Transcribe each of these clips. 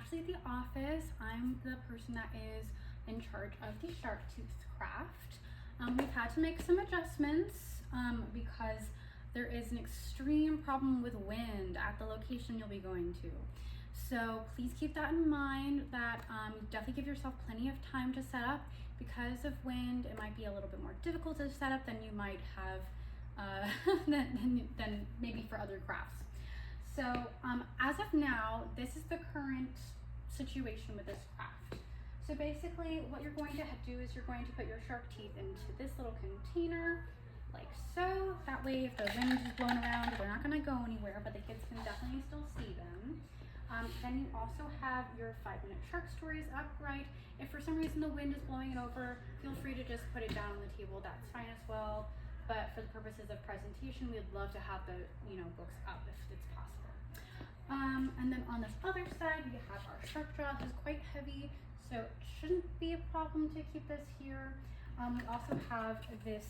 Ashley at the office. I'm the person that is in charge of the shark tooth craft. We've had to make some adjustments because there is an extreme problem with wind at the location you'll be going to. So please keep that in mind, that definitely give yourself plenty of time to set up. Because of wind, it might be a little bit more difficult to set up than you might have than maybe for other crafts. So as of now, this is the current situation with this craft. So basically what you're going to do is you're going to put your shark teeth into this little container, like so. That way if the wind is blowing around, they're not gonna go anywhere, but the kids can definitely still see them. Then you also have your 5-minute shark stories upright. If for some reason the wind is blowing it over, feel free to just put it down on the table, that's fine as well. But for the purposes of presentation, we'd love to have the books up if it's possible. And then on this other side, we have our shark jaw. This is quite heavy, so it shouldn't be a problem to keep this here. We also have this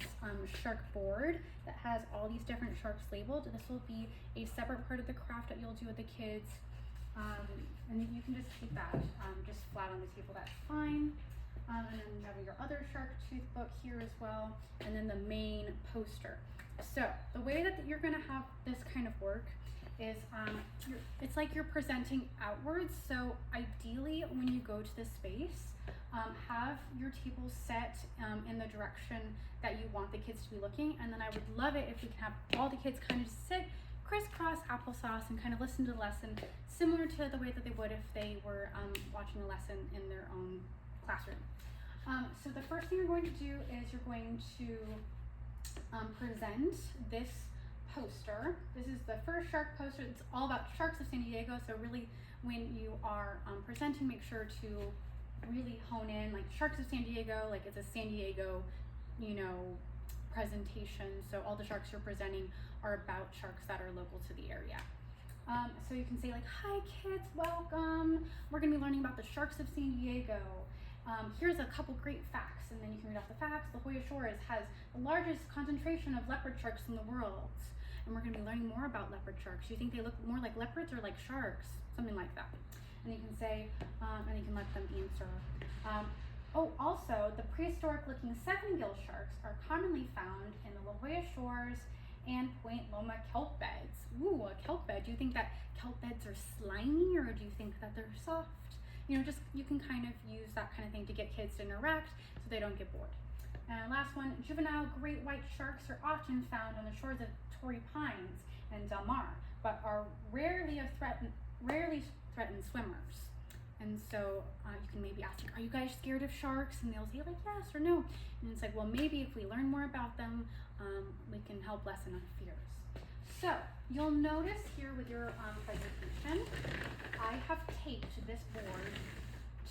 shark board that has all these different sharks labeled. This will be a separate part of the craft that you'll do with the kids. And you can just keep that just flat on the table, that's fine. And then you have your other shark tooth book here as well, and then the main poster. So the way that you're gonna have this kind of work is it's like you're presenting outwards. So ideally when you go to this space, have your table set in the direction that you want the kids to be looking, and then I would love it if we can have all the kids kind of sit crisscross applesauce and kind of listen to the lesson similar to the way that they would if they were watching a lesson in their own classroom. So the first thing you're going to do is you're going to present this poster. This is the first shark poster. It's all about Sharks of San Diego. So really when you are presenting, make sure to really hone in, like Sharks of San Diego, like it's a San Diego, presentation. So all the sharks you're presenting are about sharks that are local to the area. So you can say like, hi kids, welcome. We're gonna be learning about the Sharks of San Diego. Here's a couple great facts, and then you can read off the facts. La Jolla Shores has the largest concentration of leopard sharks in the world. And we're gonna be learning more about leopard sharks. Do you think they look more like leopards or like sharks? Something like that. And you can say, and you can let them answer. Oh, also, the prehistoric looking 7-gill sharks are commonly found in the La Jolla Shores and Point Loma kelp beds. Ooh, a kelp bed. Do you think that kelp beds are slimy, or do you think that they're soft? You can kind of use that kind of thing to get kids to interact so they don't get bored. And last one, juvenile great white sharks are often found on the shores of Torrey Pines and Del Mar, but are rarely threatened swimmers. And so you can maybe ask, are you guys scared of sharks? And they'll say like yes or no. And it's like, well, maybe if we learn more about them, we can help lessen our fears. So you'll notice here with your presentation, I have taped this board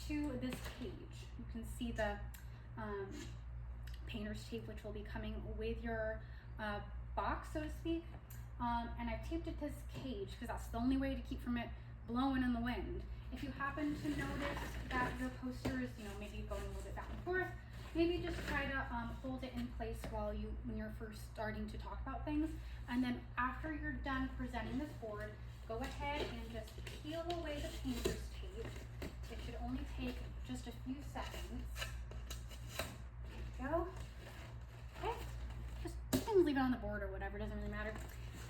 to this page. You can see the painter's tape, which will be coming with your box, so to speak. And I've taped it to this cage because that's the only way to keep from it blowing in the wind. If you happen to notice that your poster is, maybe going a little bit back and forth, maybe just try to hold it in place when you're first starting to talk about things. And then after you're done presenting this board, go ahead and just peel away the painter's tape. It should only take just a few seconds. There you go. Okay. Just you can leave it on the board or whatever, doesn't really matter.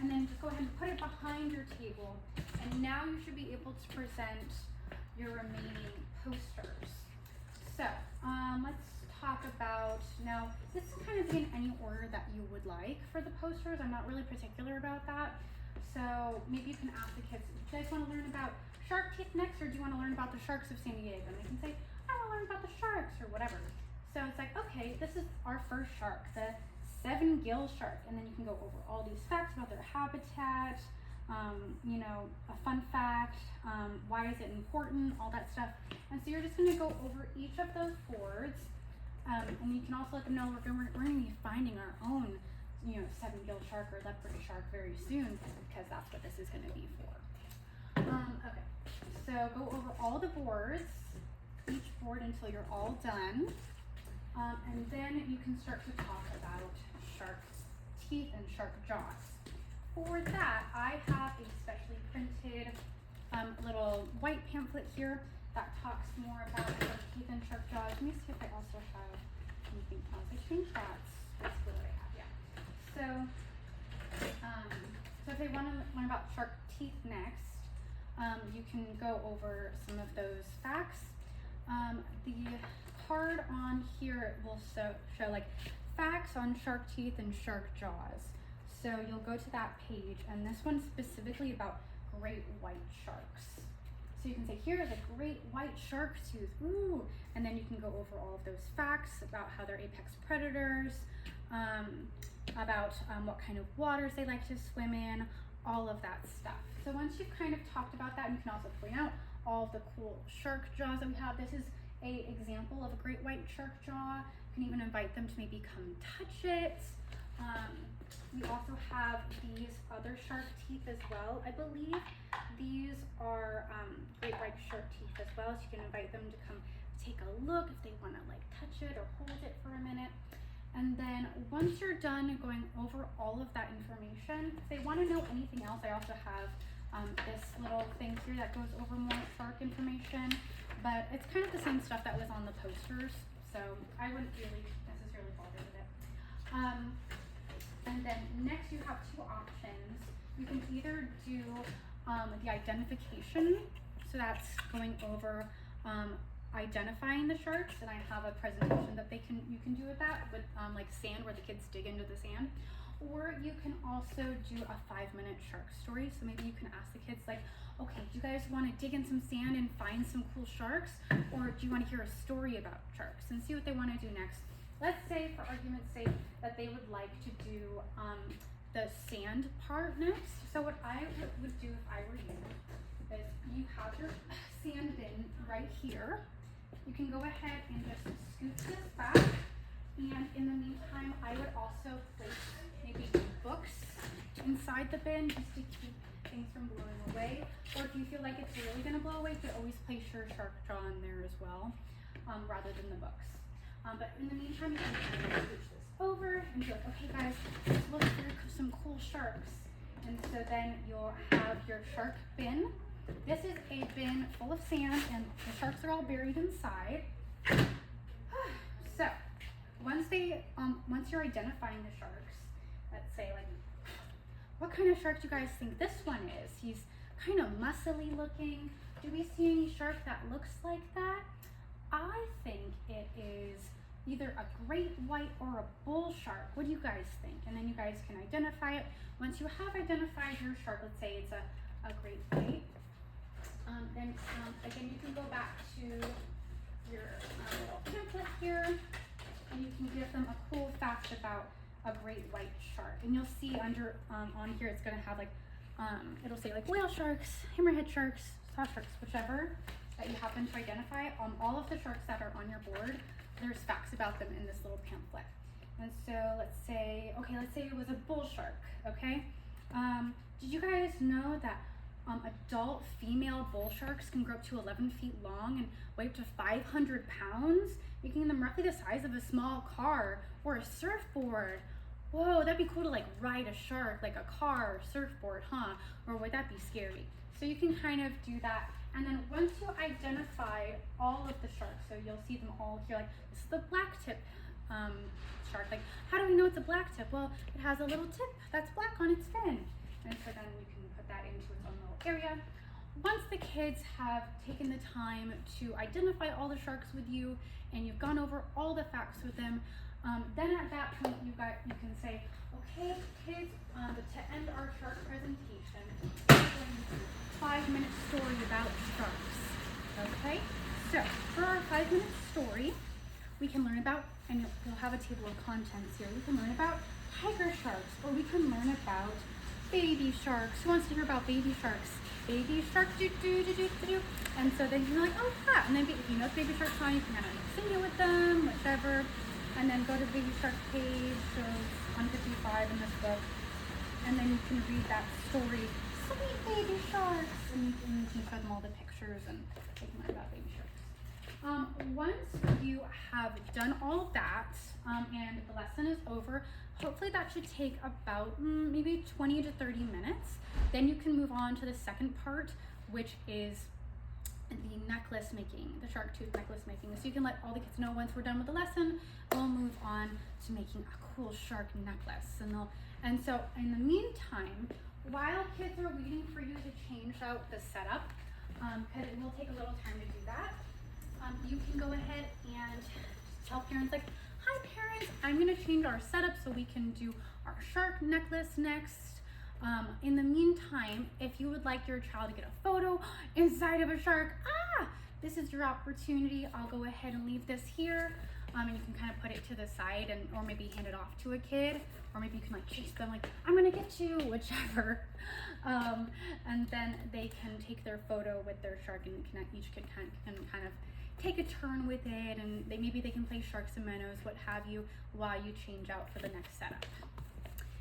And then just go ahead and put it behind your table. And now you should be able to present your remaining posters. So let's talk about, now this can kind of be in any order that you would like for the posters. I'm not really particular about that. So maybe you can ask the kids, do you guys want to learn about shark teeth next, or do you want to learn about the Sharks of San Diego? And they can say, I want to learn about the sharks or whatever. So it's like, okay, this is our first shark, the 7-gill shark. And then you can go over all these facts about their habitat, a fun fact, why is it important, all that stuff. And so you're just going to go over each of those boards, and you can also let them know we're going to be finding our own 7-gill shark or leopard shark very soon, because that's what this is going to be for. Okay, so go over all the boards, each board until you're all done, and then you can start to talk about shark teeth and shark jaws. For that, I have a specially printed little white pamphlet here that talks more about shark teeth and shark jaws. Let me see if I also have anything else. I think that's basically what I have, yeah. So if they want to learn about shark teeth next, you can go over some of those facts. The card on here will show like facts on shark teeth and shark jaws. So you'll go to that page, and this one's specifically about great white sharks. So you can say, here's a great white shark tooth, ooh, and then you can go over all of those facts about how they're apex predators, about what kind of waters they like to swim in, all of that stuff. So once you've kind of talked about that, you can also point out all of the cool shark jaws that we have. This is an example of a great white shark jaw. You can even invite them to maybe come touch it. We also have these other shark teeth as well. I believe these are great white shark teeth as well, so you can invite them to come take a look if they want to like touch it or hold it for a minute. And then once you're done going over all of that information, if they want to know anything else, I also have this little thing here that goes over more shark information, but it's kind of the same stuff that was on the posters, so I wouldn't really necessarily bother with it. And then next you have two options. You can either do the identification, so that's going over identifying the sharks, and I have a presentation that you can do with that, with like sand, where the kids dig into the sand. Or you can also do a 5-minute shark story. So maybe you can ask the kids like, okay, do you guys want to dig in some sand and find some cool sharks? Or do you want to hear a story about sharks, and see what they want to do next? Let's say, for argument's sake, that they would like to do the sand part next. So what I would do if I were you is you have your sand bin right here. You can go ahead and just scoot this back. And in the meantime, I would also place maybe books inside the bin just to keep things from blowing away. Or if you feel like it's really going to blow away, you could always place your shark jaw in there as well, rather than the books. But in the meantime, you can kind of switch this over and be like, okay guys, let's look for some cool sharks. And so then you'll have your shark bin. This is a bin full of sand, and the sharks are all buried inside. So once you're identifying the sharks, let's say like, what kind of shark do you guys think this one is? He's kind of muscly looking. Do we see any shark that looks like that? I think it is either a great white or a bull shark. What do you guys think? And then you guys can identify it. Once you have identified your shark, let's say it's a great white, then again, you can go back to your little pamphlet here, and you can give them a cool fact about a great white shark. And you'll see under on here, it's going to have like, it'll say like whale sharks, hammerhead sharks, saw sharks, whichever that you happen to identify. All of the sharks that are on your board, there's facts about them in this little pamphlet. And so let's say it was a bull shark, okay? Did you guys know that adult female bull sharks can grow up to 11 feet long and weigh up to 500 pounds, making them roughly the size of a small car or a surfboard? Whoa, that'd be cool to like ride a shark, like a car or surfboard, huh? Or would that be scary? So you can kind of do that. And then once you identify all of the sharks, so you'll see them all here, like this is the black tip shark. Like, how do we know it's a black tip? Well, it has a little tip that's black on its fin. And so then you can put that into its own little area. Once the kids have taken the time to identify all the sharks with you, and you've gone over all the facts with them, then at that point you can say, okay kids, to end our shark presentation, we're going to do a 5-minute story about sharks. Okay, so for our 5-minute story, we can learn about, and you'll have a table of contents here, we can learn about tiger sharks, or we can learn about baby sharks. Who wants to hear about baby sharks? Baby shark, do do do do do. And so then you're like, oh yeah. And then if you know the baby shark song, you can kind of sing it with them, whichever. And then go to the baby shark page, so it's 155 in this book. And then you can read that story, sweet baby sharks. And you can show them all the pictures, and they can learn about baby sharks. Once you have done all of that, and the lesson is over, hopefully that should take about maybe 20 to 30 minutes. Then you can move on to the second part, which is the necklace making, the shark tooth necklace making. So you can let all the kids know once we're done with the lesson, we'll move on to making a cool shark necklace. And so in the meantime, while kids are waiting for you to change out the setup, because it will take a little time to do that, you can go ahead and tell parents like, hi parents, I'm gonna change our setup so we can do our shark necklace next. In the meantime, if you would like your child to get a photo inside of a shark, this is your opportunity. I'll go ahead and leave this here. And you can kind of put it to the side or maybe hand it off to a kid, or maybe you can like chase them like, I'm gonna get you, whichever. And then they can take their photo with their shark, and each kid can kind of take a turn with it, and maybe they can play sharks and minnows, what have you, while you change out for the next setup.